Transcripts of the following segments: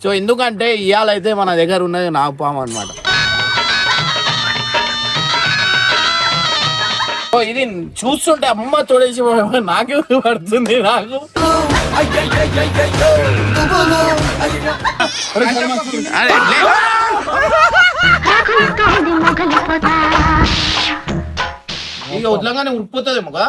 So ఎందుకంటే ఇవాళ అయితే మన దగ్గర ఉన్నది నాగపాము అనమాట. ఇది చూస్తుంటే అమ్మ తోడేసి నాకే పడుతుంది. నాకు ఇక వదలంగానే ఉడిపోతుందేమో కదా.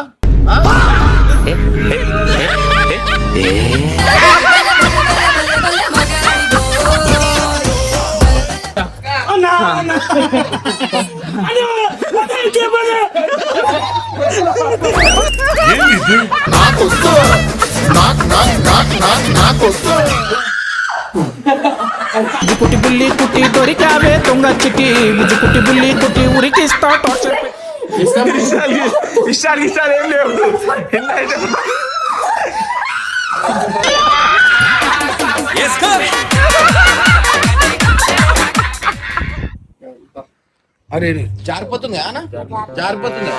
కుట్టి బుల్లి కుట్టి దొరికావే దొంగ చిట్టి బుజ్జి కుట్టి బుల్లి కుట్టి ఉరికిస్తా ఇష్టాలు ఏం లేవు. అరే జారిపోతుంది అన్న, జారిపోతుంది.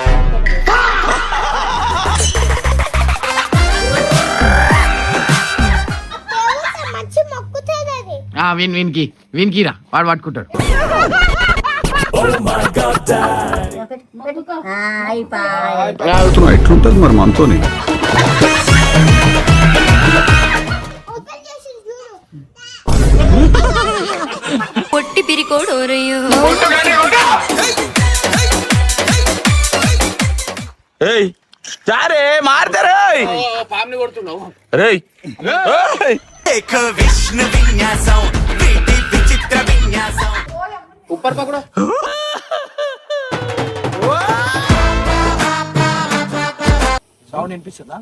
వీనికి రా, వాడు పట్టుకుంటాడు. ఎట్లుంటది మరి మనతోని? పొట్టి పిరికోడోరయ్యో పాముని కొడుతున్నావు. ఉప్పర్ పక్కడా సౌండ్ వినిపిస్తుందా?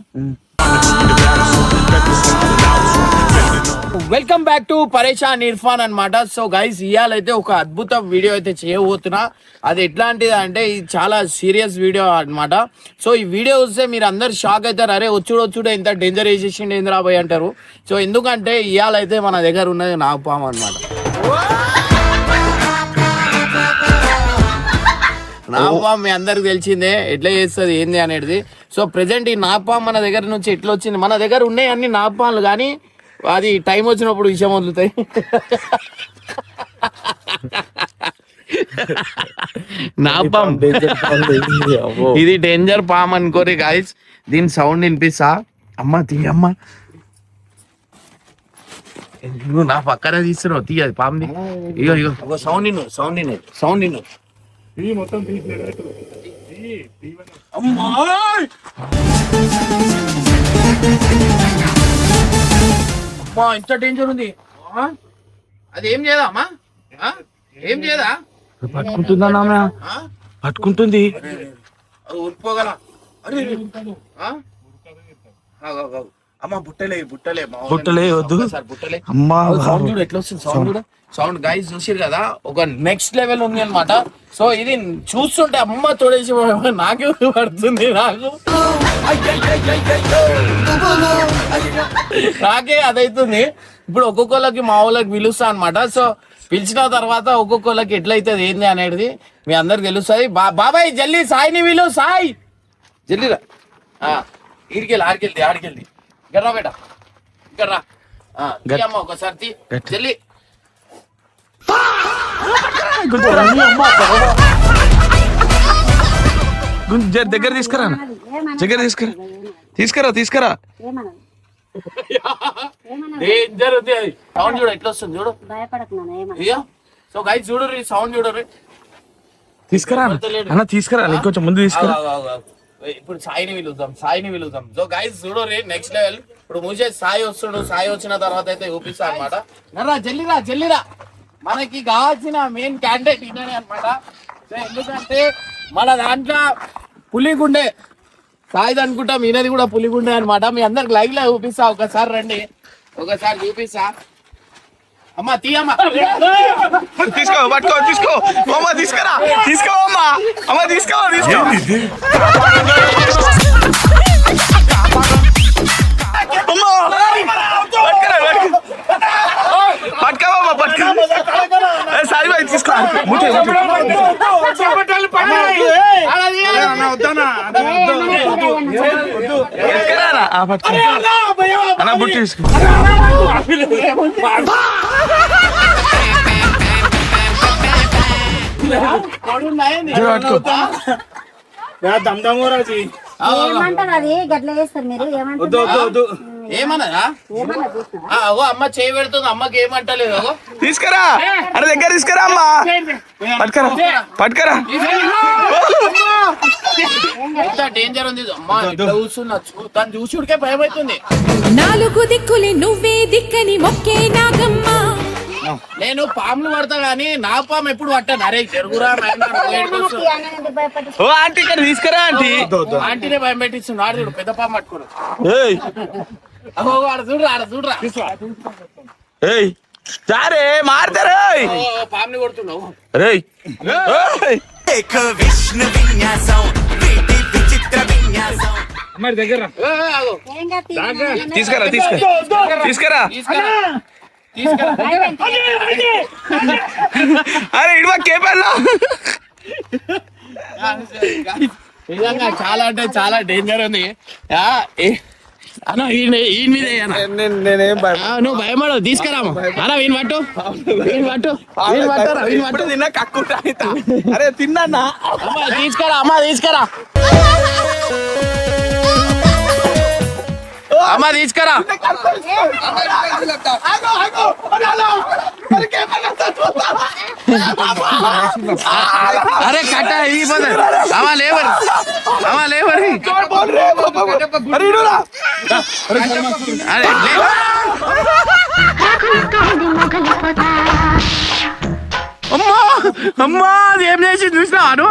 వెల్కమ్ బ్యాక్ టు పరేషాన్ ఇర్ఫాన్ అన్నమాట. సో గైస్ ఇవాళైతే ఒక అద్భుత వీడియో అయితే చేయబోతున్నా. అది ఎట్లాంటిది అంటే ఇది చాలా సీరియస్ వీడియో అన్నమాట. సో ఈ వీడియో చూస్తే మీరు అందరు షాక్ అవుతారు. అరే వచ్చుడు ఎంత డేంజర్ వేసేసిండు ఏంద్రా పోయి అంటారు. సో ఎందుకంటే ఇవాళైతే మన దగ్గర ఉన్నది నాగపాము అన్నమాట. నాగపాము మీ అందరికి తెలిసిందే ఎట్లా చేస్తుంది ఏంది అనేది. సో ప్రెసెంట్ ఈ నాగపాము మన దగ్గర నుంచి ఎట్లా వచ్చింది, మన దగ్గర ఉన్నాయి అన్ని నాగపాములు, కానీ అది టైం వచ్చినప్పుడు విషయం వదులుతాయి. నాగపాము ఇది డేంజర్ పాము అనుకోరి గాయస్. దీని సౌండ్ వినిపిస్తా. అమ్మ తీయమ్మ, నువ్వు నా పక్కన తీస్తున్నావు, తీయదు పాముని. ఇగో ఇగో సౌండ్ ఇన్ను, సౌండ్ ఇన్ను, సౌండ్ ఇన్ను. అమ్మా ఇంత డేంజర్ ఉంది. అది ఏం చేయదా అమ్మా, ఏం చేయదా? పట్టుకుంటుందా? పట్టుకుంటుంది. ఉరిపోగల. అమ్మా బుట్టలే వద్దు సార్, బుట్టలే. అమ్మా సౌండ్ చూడు ఎట్లా వస్తుంది, సౌండ్ చూడ. సౌండ్ గైస్ చూసిరు కదా, ఒక నెక్స్ట్ లెవెల్ ఉంది అనమాట. సో ఇది చూస్తుంటే అమ్మ తోడేసి నాకే పడుతుంది. నాకే అదైతుంది. ఇప్పుడు ఒక్కొక్కళ్ళకి మా వాళ్ళకి పిలుస్తా అనమాట. సో పిలిచిన తర్వాత ఒక్కొక్కళ్ళకి ఎట్లయితుంది ఏంది అనేది మీ అందరికి తెలుస్తుంది. బాబాయ్ జల్దీ సాయిని వీలు, సాయి జల్దీరా. ఆడికెళ్ళి గర్రా బేట, గర్రా అమ్మ ఒకసారి జల్లి. దగ్గర తీసుకురా, తీసుకురా. డేంజర్ ఉంది అది. సౌండ్ చూడు ఎట్లా వస్తుంది చూడు. సో గైస్ చూడు సౌండ్ చూడరు. తీసుకురా అన్న, తీసుకురా. కొంచెం ముందు తీసుకురా. ఇప్పుడు సాయిని పిలుద్దాం. సో గైస్ చూడు నెక్స్ట్ లెవెల్. ఇప్పుడు మూసే సాయి వస్తుడు. సాయి వచ్చిన తర్వాత అయితే చూపిస్తా అనమాట. నర్రా జల్లిరా. మనకి కావాల్సిన మెయిన్ క్యాండిడేట్ ఈయననే అనమాట. సో ఎందుకంటే మన దాంట్లో పులిగుండే సాయిది అనుకుంటాం, ఈయనది కూడా పులిగుండే అనమాట. మీ అందరికి లైవ్ లో చూపిస్తా. ఒకసారి రండి, ఒకసారి చూపిస్తా. అమ్మా తీయమ్మా, తీసుకో అమ్మ, తీసుకురా. అమ్మ తీసుకో. సాయి బాయ్ తీసుకో. అన్న బుట్టి తీసుకో. ఏమంటారు అది గట్ల చేస్తారు మీరు ఏమంటారు ఏమన్నదా అమ్మ చేయి పెడుతుంది అమ్మకి ఏమంటలేదు తీసుకురా అరే దగ్గర తీసుకురా అమ్మా పట్టుకరా ఎంత డేంజర్ ఉంది అమ్మా ఇట్లా కూర్చున్నా తను చూసుడికే భయం అవుతుంది. నాలుగు దిక్కులే నువ్వే దిక్కని మొక్కే నాగమ్మ. నేను పాములు పడతా గానీ నా పాము ఎప్పుడు పట్టాను. అరే జరుగురా ఓ ఆంటీ ఇక్కడ తీసుకురా ఆంటీ. ఆంటీనే భయం పెట్టిస్తున్నాడు. ఆడు చూడు పెద్ద పాము పట్టుకోడు. ఆడ చూడరా ఏయ్ సారే మారుతారు పాముని కొడుతున్నావు. రేయ్ తీసుకురా అరే ఇడువా కేపల్లా. నిజంగా చాలా అంటే చాలా డేంజర్ ఉంది. అన్న ఈయన మీద నువ్వు భయపడవు తీసుకురాము. అలా వీని పట్టు తిన్నా కక్కుంటా. అరే తిన్నా అమ్మ తీసుకురా అమ్మ తీసుకురా అరే కట్ట ఇగిపోతుంది. అమ్మ లేవరు అరే అమ్మా అది ఏం చేసి చూసినావాను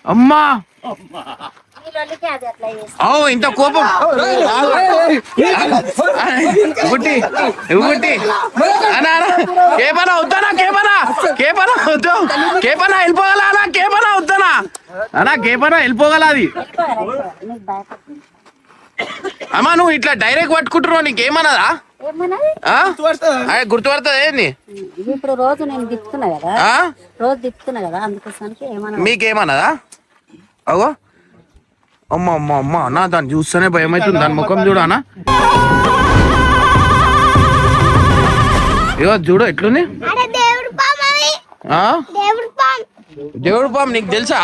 అమ్మా ఓ ఇంత కోపం గుట్టి కేపనా వద్దానా కేపనా వెళ్ళిపోగల కేపనా వద్దానా అన్నా కేపనా వెళ్ళిపోగల అది. అమ్మా నువ్వు ఇట్లా డైరెక్ట్ పట్టుకుంటున్నావు నీకేమన్నదా? గుర్తుపడుతుంది ఏంది? ఇప్పుడు రోజు నేను తిప్పుతున్నా కదా అందుకోసానికి మీకేమన్నదా? అగో అమ్మ అన్న దాన్ని చూస్తేనే భయం అవుతుంది. దాని ముఖం చూడనా ఇగో చూడు ఎట్లుంది. దేవుడు పాము నీకు తెలుసా?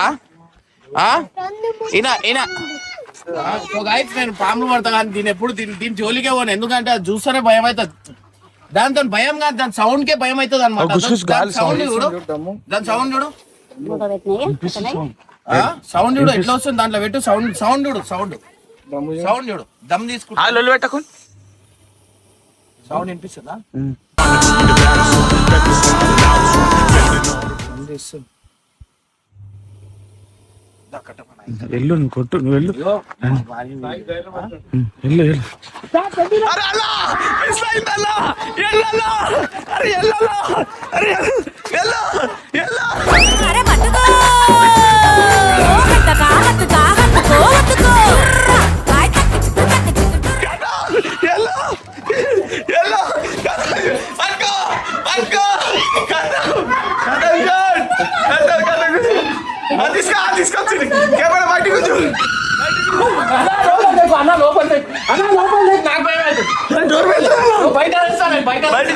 నేను పాములు పడతా కానీ దీని ఎప్పుడు దీని జోలికే పోను. ఎందుకంటే అది చూస్తేనే భయం అవుతుంది. దాంతో భయం కాదు దాని సౌండ్ కే భయం అవుతుంది అనమాట. సౌండ్ చూడు సౌండ్ చూడు ఎట్లా వస్తుంది. దాంట్లో పెట్టు సౌండ్ చూడు దమ్ తీసుకుంటా పెట్టకు సౌండ్ వినిపిస్తుందా? వెళ్ళు కొట్టు నువ్వు వెళ్ళు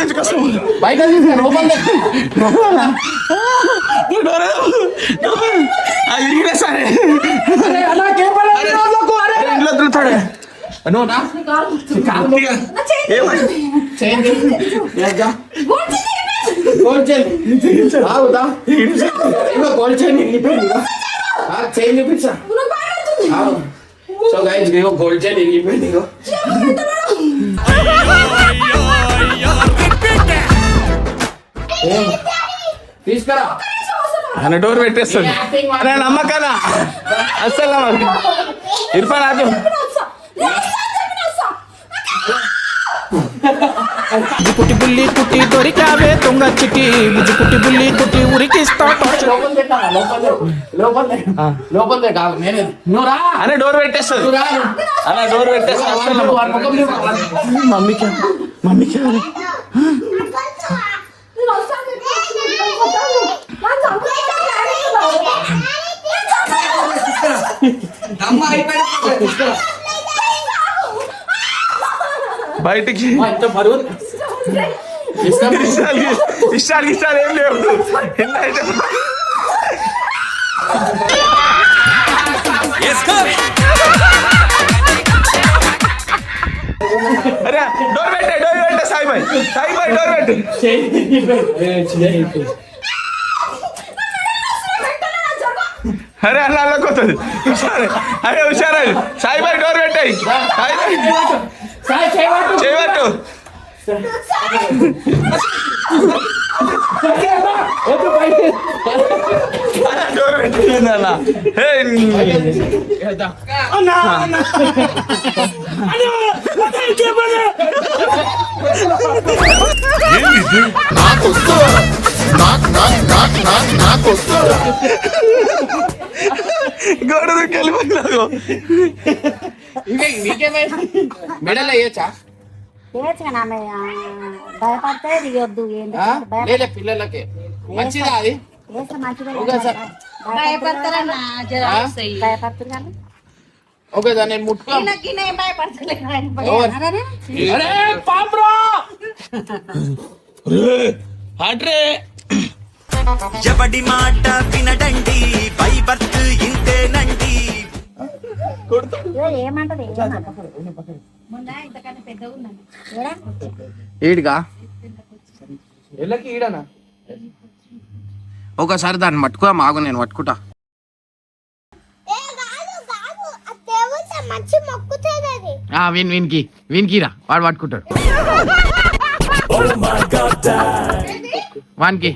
తీసుకొచ్చి బయట కూర్చో చైన్ చూపించా. సో గైస్ గోల్డ్ చైన్ ఇరిగిపోయింది. తీసుకురా అన్న డోర్ పెట్టేస్తుంది. అరే నమ్మకనా అసలు ఇర్ఫాన్ రాజు కుట్టి బుల్లి కుట్టి దొరికావే దొంగ చిటి బుజ్జి కుట్టి బుల్లి కుట్టి ఉరికిస్తా లోపలే కాదు నేనే అనే డోర్ పెట్టేస్తుంది. అన్న డోర్ పెట్టేస్తా. మమ్మీకి బయటికి ఇంత బరువు ఇష్టాలు ఏం లేవు. అరే డోర్ పెట్టే సాయి బాయ్ డోర్ పెట్టు. అరే అలా కొత్తది అరే హుషారు సాయి బాయ్ డోర్ పెట్టాయి. చేయబట్టు డోర్ పెట్టిందన్నా. గోడ వెళ్ళిపోయినారు. మెడల్ అయ్యొచ్చా చేయొచ్చుగా భయపడితే దిగొద్దు. లేదా పిల్లలకి మంచిదా అది మంచిగా ఆ? భయపడుతుంది కానీ ఓకే సార్ నేను ముట్టుకో ఎవడి మాట వినడండి పై బర్త్ ఇంతేనండి. ఏమంటది ఈడిగా ఈడనా ఒకసారి దాన్ని పట్టుకో మాగు నేను పట్టుకుంటా. వీనికి వాడు పట్టుకుంటాడు వానికి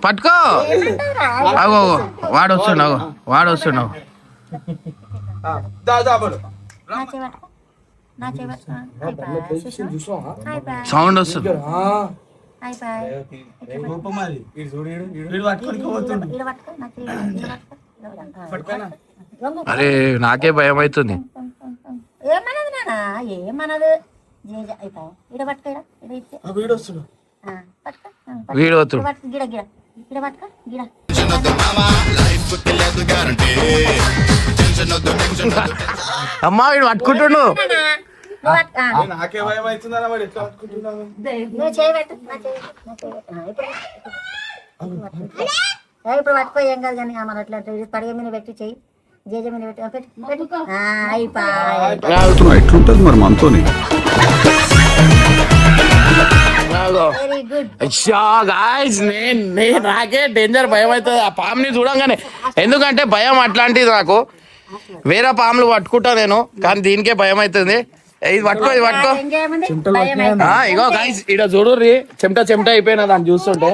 పట్టుకో. అగో వాడు వస్తున్నావు సౌండ్ వస్తుంది. అరే నాకే భయం అవుతుంది. ఏమన్నది నానా ఏమన్నది వీడు వస్తుడు గిడ గిడ గిడ పట్టుకో గిడ అమ్మా వీడు పట్టుకుంటుండు. నాకే భయం అవుతుందన్నా మరి ఎట్లా పట్టుకుంటున్నావు? నువ్వు చేయబెట్టు ఇప్పుడు పట్టుకో ఏం కాదు కానీ మన అట్లా పడిగ మీద పెట్టి చెయ్యి జేజ మీద పెట్టి అయిపోయి ఎట్లుంటది మరి మనతోని. Very good. నాకే డేంజర్ భయం అవుతుంది ఆ పాముని చూడంగానే. ఎందుకంటే భయం అట్లాంటిది నాకు. వేరే పాములు పట్టుకుంటా నేను కానీ దీనికే భయం అవుతుంది. ఇది పట్టుకో ఇగో గైస్ ఇడ చూడుర్రి చెమట అయిపోయినా దాన్ని చూస్తుంటే.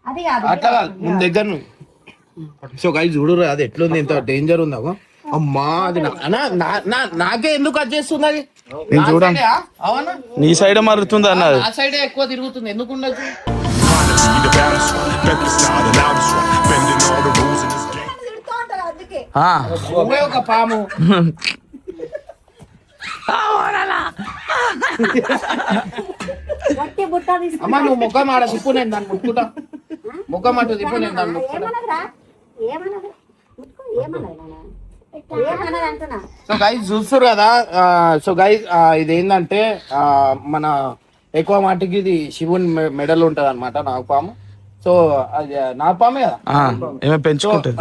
అది కాదు అట్లా కాదు ముందు దగ్గర నువ్వు. సో గైస్ చూడుర్రి అది ఎట్లుంది ఎంత డేంజర్ ఉంది. అగో అమ్మా అది నాకే ఎందుకు అది చేస్తుంది అది. అవునా నీ సైడ్ మరుతుంది అన్నది. ఆ సైడే ఎక్కువ తిరుగుతుంది ఎందుకు ఉండదు. నువ్వే ఒక పాము. వట్టి బుట్ట తీసుకు అమ్మా నువ్వు ముఖం ఆడ తిప్పు నేను దాన్ని ముట్టుకుంటా. ముఖం అటు తిప్పు నేను దాన్ని ముట్టుకుంటా. ఏమన్నది అంటున్నా. సో గైస్ చూస్తారు కదా. సో గైస్ ఇది ఏంటంటే మన ఎక్కువ మాటకి ఇది శివుని మెడల్ ఉంటది అనమాట నాగపాము. సో అది నాగపామే కదా ఏమే పెంచుకుంటుంది.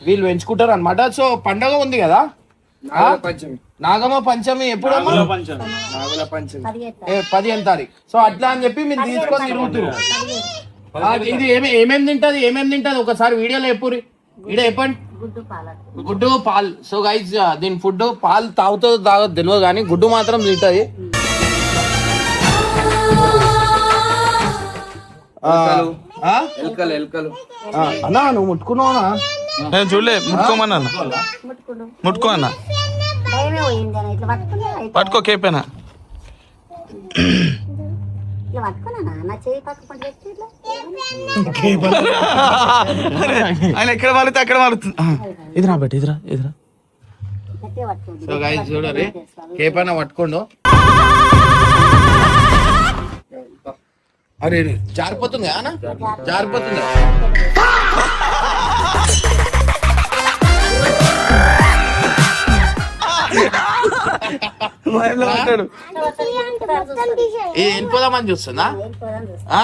వీళ్ళు పెంచుకుంటారు అనమాట. సో పండగ ఉంది కదా నాగమ పంచమి ఎప్పుడమ్మా 15 తారీఖు. సో అట్లా అని చెప్పి మీరు తీసుకొని తిరుగుతున్నారు. ఇది ఏమేమి తింటది ఒకసారి వీడియోలో ఎప్పుడు ఈడ చెప్పండి. గుడ్డు పాలు. సో గైస్ దీని ఫుడ్ పాలు తాగుతుందో తెలియదు కానీ గుడ్డు మాత్రం తింటది. అన్నా నువ్వు ముట్టుకున్నావునా? నేను చూడలే. ముట్టుకోమన్నా ముట్టుకో అన్న. భయమే పోయింది అని ఇట్లా పట్టుకున్నా పట్టుకో కేపేనా. ఇట్లా పట్టుకున్నా నా చేయి పక్కన పెట్టి ఇట్లా ఆయన ఎక్కడ మారుతుంది అక్కడ మారుతుంది. ఇదిరా బెట్ ఇదిరా గట్టిగా పట్టుకోండి. సో గైస్ చూడరి కేపైనా పట్టుకోండు. అరే జారిపోతుంది అన్న జారిపోతుంది. భయంలో ఉంటాడు. ఇది వెళ్ళిపోదామని చూస్తుందా? ఆ?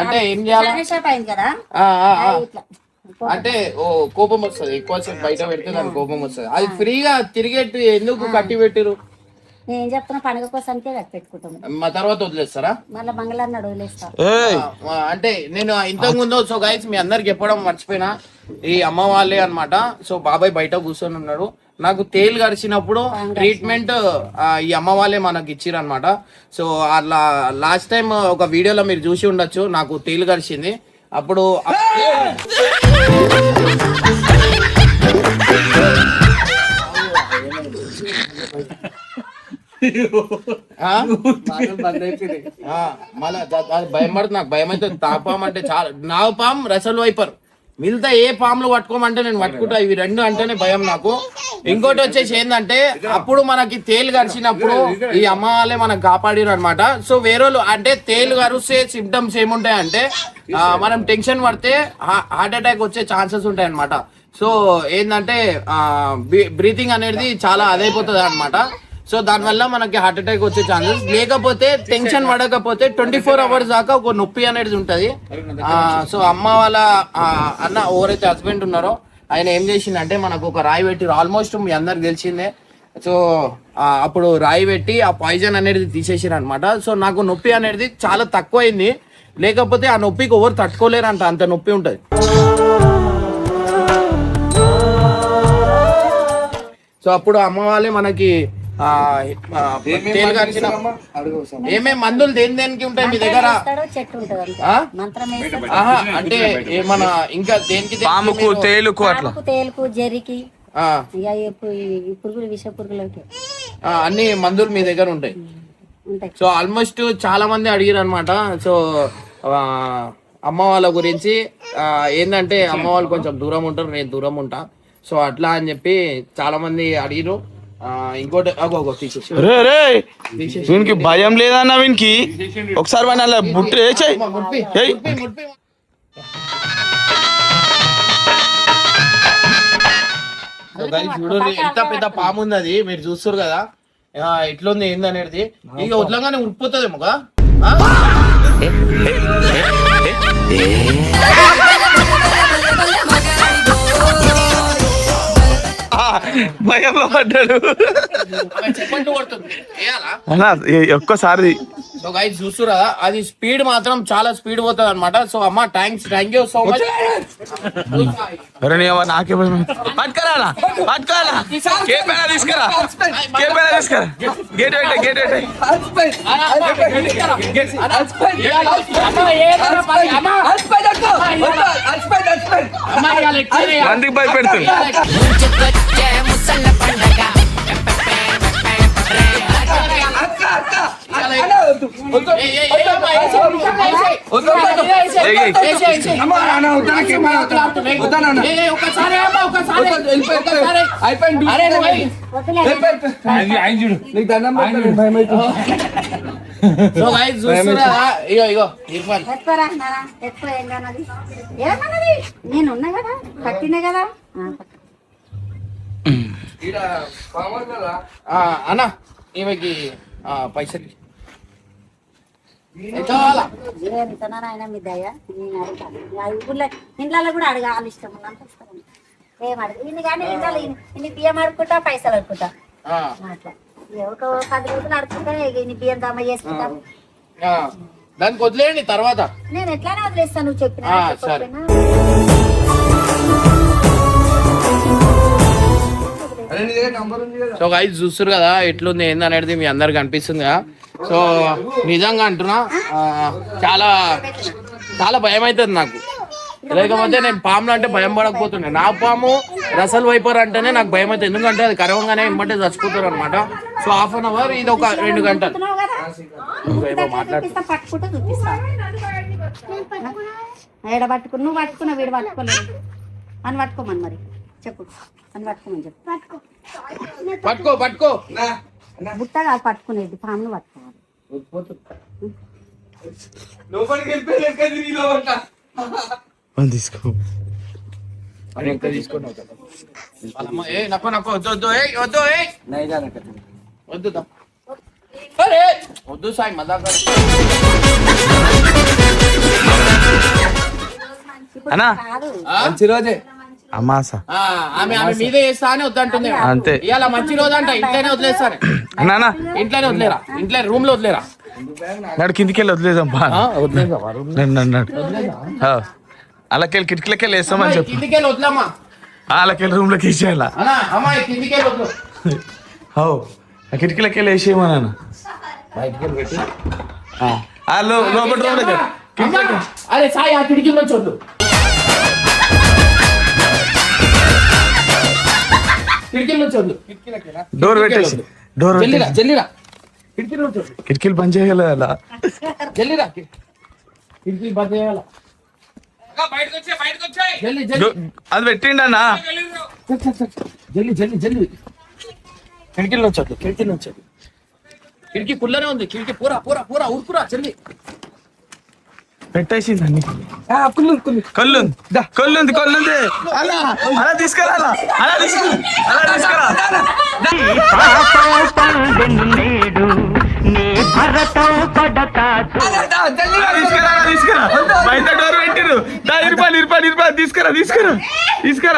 అంటే ఏం చేయాలి? ఆ, ఆ, ఆ. అంటే ఓ కోపం వస్తుంది, ఎక్కువసేపు బయట పెడితే దానికి కోపం వస్తుంది. అది ఫ్రీగా తిరిగేట్టు ఎందుకు కట్టి పెట్టిరు? నేను చెప్తున్నా పండుగ కోసానికే కట్టి పెట్టుకుంటాం. మా తర్వాత వదిలేస్తారా? మళ్ళీ మంగళవారం వదిలేస్తాం. అంటే నేను ఇంతకు ముందు సో గైస్ మీ అందరికి చెప్పడం మర్చిపోయినా, ఈ అమ్మ వాళ్ళే అన్నమాట. సో బాబాయ్ బయట కూర్చొని ఉన్నాడు. నాకు తేలు గడిచినప్పుడు ట్రీట్మెంట్ ఈ అమ్మ వాళ్ళే మనకి ఇచ్చిర్రు అనమాట. సో అట్లా లాస్ట్ టైం ఒక వీడియోలో మీరు చూసి ఉండొచ్చు, నాకు తేలు గడిచింది. అప్పుడు మళ్ళా భయం పడుతుంది, నాకు భయం అయితే. తాపాం అంటే చాలా, నాగు పాము, రసల్ వైపర్, మిగతా ఏ పాములు పట్టుకోమంటే నేను పట్టుకుంటా. ఇవి రెండు అంటేనే భయం నాకు. ఇంకోటి వచ్చేసి ఏంటంటే, అప్పుడు మనకి తేలు గరిచినప్పుడు ఈ అమ్మ వాళ్ళే మనకు కాపాడిరు అనమాట. సో వేరే అంటే తేలు గరిస్తే సిమ్టమ్స్ ఏముంటాయంటే, మనం టెన్షన్ పడితే హార్ట్ అటాక్ వచ్చే ఛాన్సెస్ ఉంటాయి అనమాట. సో ఏంటంటే బ్రీతింగ్ అనేది చాలా అదైపోతుంది అనమాట. సో దానివల్ల మనకి హార్ట్ అటాక్ వచ్చే ఛాన్సెస్. లేకపోతే టెన్షన్ పడకపోతే 24 hours దాకా ఒక నొప్పి అనేది ఉంటది. సో అమ్మ వాళ్ళ అన్న ఎవరైతే హస్బెండ్ ఉన్నారో ఆయన ఏం చేసిందంటే, మనకు ఒక రాయి పెట్టి, ఆల్మోస్ట్ మీ అందరికి తెలిసిందే. సో అప్పుడు రాయి పెట్టి ఆ పాయిజన్ అనేది తీసేసారు అనమాట. సో నాకు నొప్పి అనేది చాలా తక్కువైంది. లేకపోతే ఆ నొప్పికి ఎవరు తట్టుకోలేరంట, అంత నొప్పి ఉంటది. సో అప్పుడు అమ్మ వాళ్ళే మనకి ఏమేమి మందులు దేనికి ఉంటాయి మీ దగ్గర? అంటే ఏమన్నా ఇంకా దేనికి? పాముకు, తేలుకు, అట్లా తేలుకు, జరికి, పురుగులు, విష పురుగులకి అన్ని మందులు మీ దగ్గర ఉంటాయి. సో ఆల్మోస్ట్ చాలా మంది అడిగారు అనమాట. సో అమ్మ వాళ్ళ గురించి ఏంటంటే, అమ్మ వాళ్ళు కొంచెం దూరం ఉంటారు, నేను దూరం ఉంటా. సో అట్లా అని చెప్పి చాలా మంది అడిగిరు. ఇంకోటి వీనికి భయం లేదన్నా, వీనికి ఒకసారి వాడిని అలా బుట్టి చూడండి ఎంత పెద్ద పాము ఉంది, అది మీరు చూస్తారు కదా ఎట్లుంది ఏందనేది. ఇక వదలంగానే ఉడిపోతుందేమో కదా. భయంలో పడ్డాడు అన్నా ఒక్కసారి. సో గైస్ చూస్తురా, అది స్పీడ్ మాత్రం చాలా స్పీడ్ పోతుంది అనమాట. సో అమ్మ థ్యాంక్ యూ సో మచ్. నాకే పట్టుకరా పట్టుకోరా, తీసుకురా, తీసుకురా, గేట్ మందికి భయపెడుతుంది. సో గైస్ చూస్తురా, ఇగో నేనున్నా కదా, కట్టినా కదా అన్న. ఈమెకి పైసలు ఆయన మీ దయ. నేను అడుగుతాను ఊళ్ళో, ఇంట్లో కూడా అడగాలి, ఇష్టం అనిపిస్తాను. ఏం అడగ ఇన్ని కానీ ఇంట్లో ఇన్ని బియ్యం అడుకుంటా, పైసలు అడుకుంటా. అట్లా ఒక 10 రోజులు అడుకుంటా, ఇన్ని బియ్యం దమ్మ చేసుకుంటాం. దానికి వదిలేయండి తర్వాత. నేను ఎట్లానే వదిలేస్తాను, నువ్వు చెప్పినా. సో గైస్ చూస్తారు కదా ఎట్లుంది ఏంది అనేది మీ అందరికి అనిపిస్తుంది కదా. సో నిజంగా అంటున్నా, చాలా చాలా భయం అవుతుంది నాకు. లేకపోతే నేను పాములు అంటే భయం పడకపోతుండే. నా పాము రసల్ వైపర్ అంటేనే నాకు భయం అవుతుంది, ఎందుకంటే అది కరవంగానే ఇమ్మంటే చచ్చిపోతారు అనమాట. సో 1/2 hour, ఇది ఒక 2 గంటలు. ఏడ పట్టుకుని నువ్వు పట్టుకున్నావు, వీడు పట్టుకోలేదు అని పట్టుకోమని మరి చెప్పు, అని పట్టుకోమని చెప్పు. పట్టుకో బుట్ట కాదు పట్టుకునేది, పామును పట్టుకోవాలి. తీసుకో నక్కో నక్కో వద్దు వద్దు వద్దు వద్దు అరే వద్దు సాయి మజా అన్నా కాదు మంచి రోజే అమాస ఆమె మీదే చేస్తా అని వద్దంటుంది అంతే. ఇవాళ మంచి రోజు అంట ఇంట్లోనే వదిలేస్తాను అన్నా ఇంట్లోనే వదిలేరా ఇంట్లో రూమ్ లో వదిలేరా నాడు కిందికి వెళ్ళి వదిలేదాం బా అలాకెళ్ళి కిటికీలకెళ్ళి వేస్తామని చెప్పు కిందికెళ్ళి వదిలేమ్మా అలాకెళ్ళి రూమ్ లోకి వేసేయాల అన్నా అమ్మాయి కిందికెళ్ళి వద్దు ఆ కిటికీలకెళ్ళి వేసేయమన్నా లోపల రూమ్ లోకి అమ్మా, అరే సాయి ఆ కిటికీలో చూడు కిటికీలో చూడు డోర్ పెట్టేసి డోర్ జల్లిరా జల్లిరా కిటికీలో చూడు కిటికీలు బంద్ చేయగల అలా జల్లిరా కిటికీ బంద్ చేయాల జల్లి జల్లి అది పెట్టిండన్నా జల్లి జల్లి జల్లి కిటికీలో చూడు కిటికీలో చూడు కిటికీ కుల్లనే ఉంది కిటికీ పూరా పూరా పూరా ఊరుకురా జల్లి పెట్టేసింది అన్ని కళ్ళుంది కళ్ళుంది అలా అలా తీసుకురా అలా తీసుకురా అలా తీసుకురా తీసుకురా బయట డోర్ పెట్టిరు ఇరుపాలి తీసుకురా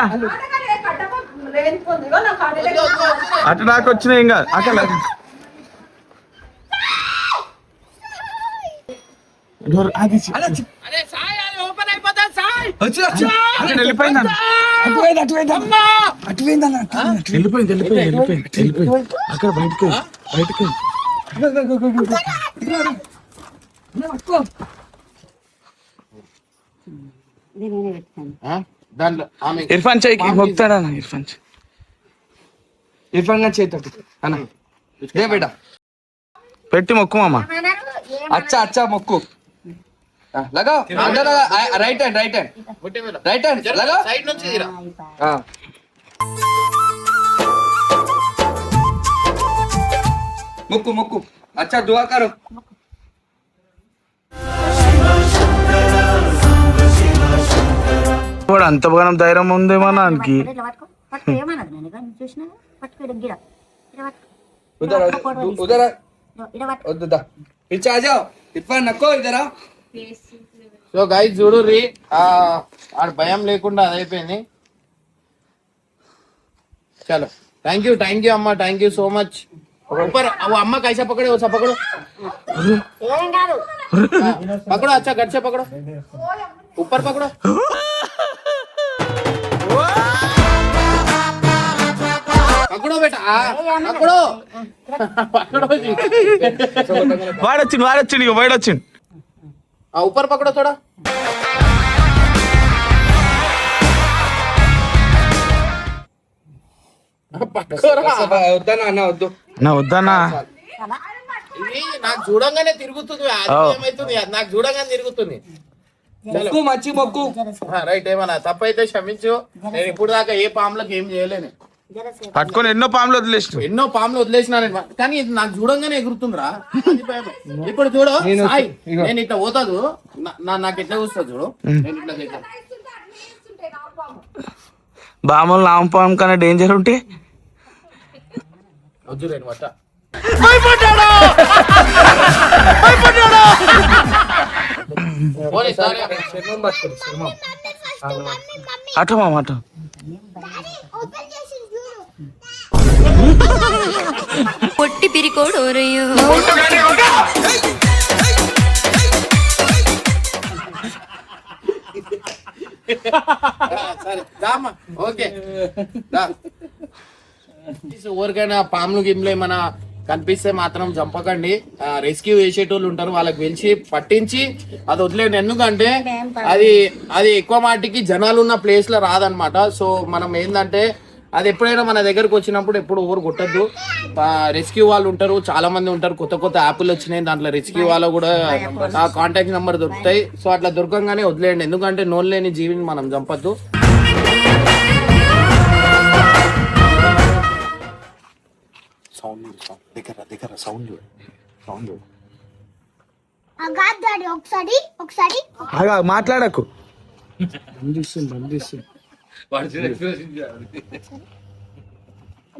అటు నాకు వచ్చినాయి ఇంకా అక్కడ డోర్ అది అరే సాయి అది ఓపెన్ అయిపోతా సాయి అక్కడ వెళ్ళిపోయింది అక్కడ బయటకు నేనే పెట్టాను దాంట్లో ఆమె ఇర్ఫాన్ చెయ్యి మొక్తాడా ఇర్ఫాన్ గారు చేతి అన్న ఏ బేటా పెట్టి మొక్కు మామ అచ్చా అచ్చా మొక్కు లగా రైట్ హ్యాండ్ రైట్ హ్యాండ్ లగా సైడ్ నుంచి తీరా మొక్కు మొక్కు అచ్చా దువా కరో వాడు అంత బాగా ధైర్యం ఉందేమో నాకి ఇట్లా పట్టుకో పట్టుకో ఏమన్నది నేను కానీ చూసినా పట్టుకో ఇక్కడ గిడ उधर उधर ఇడ పట్టుకో उधर पीछे आ जाओ इरफान नको इधर आओ సో గైస్ చూడు రీ ఆడ భయం లేకుండా అదైపోయింది చలో థ్యాంక్ యూ అమ్మా థ్యాంక్ యూ సో మచ్ ऊपर वो अम्मा कैसा पकड़े वैसा पकड़ो ఏం కాదు पकड़ो अच्छा गट से पकड़ो ऊपर पकड़ो पकड़ो बेटा पकड़ो पकड़ो जी వాడొచ్చింది ఇక బయటొచ్చింది ऊपर पकड़ो थोड़ा వద్దనా అన్న వద్దు నా వద్దన్నా ఇది నాకు చూడంగానే తిరుగుతుంది ఏమైతుంది నాకు చూడంగానే తిరుగుతుంది మొక్కు మంచి మొక్కు రైట్ ఏమన్నా తప్పైతే క్షమించు నేను ఇప్పుడు దాకా ఏ పాములకు ఏం చేయలేను పట్టుకొని ఎన్నో పాములు వదిలేసిన ఎన్నో పాములు వదిలేసినా నేను కానీ ఇది నాకు చూడంగానే ఎగురుతుందిరా అది భయం. ఇప్పుడు చూడు సాయి నేను ఇట్లా పోతాదు నాకు ఎట్లా కూస్తుంది చూడు నేను ఇట్లా దగ్గర బామలు నామపాం కన్నా డేంజర్ ఉంటే వద్దు నేను వట్ట శర్మం పట్టుకోండి శర్మం అటు మామ అటు పొట్టి పిరికోడోరయ్యో సరే దామా ఓకే ఎవరికైనా పాములు గిమ్లు ఏమైనా కనిపిస్తే మాత్రం చంపకండి రెస్క్యూ చేసేటోళ్ళు ఉంటారు వాళ్ళకి పిలిచి పట్టించి అది వదిలేండి ఎందుకంటే అది ఎక్కువ మాటికి జనాలు ఉన్న ప్లేస్ లో రాదనమాట సో మనం ఏంటంటే అది ఎప్పుడైనా మన దగ్గరకు వచ్చినప్పుడు ఎప్పుడు ఊరు కొట్టద్దు రెస్క్యూ వాళ్ళు ఉంటారు చాలా మంది ఉంటారు కొత్త యాప్లు వచ్చినాయి దాంట్లో రెస్క్యూ వాళ్ళు కూడా కాంటాక్ట్ నెంబర్ దొరుకుతాయి సో అట్లా దొరకంగానే వదిలేయండి ఎందుకంటే నోన్ లేని జీవిని మనం చంపద్దు మాట్లాడకు బంధిస్తుంది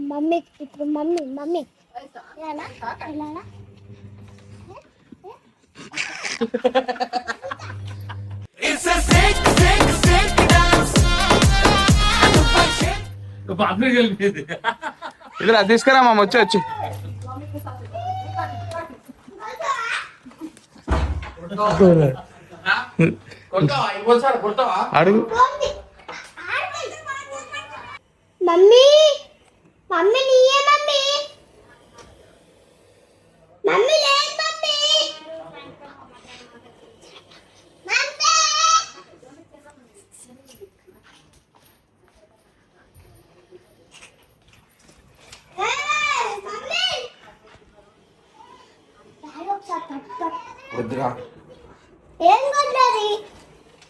మమ్మీ ఇప్పుడు మమ్మీ ఇలానా ఇలానా ఇదిరా తీసుకురా మామ వచ్చి కొడతావా ఇంకోసారి కొడతావా? అడుగు మమ్మీ మమ్మీ నీయే మమ్మీ మమ్మీ లేదు మమ్మీ మమ్మీ మమ్మీ ఒకసారి వద్దురా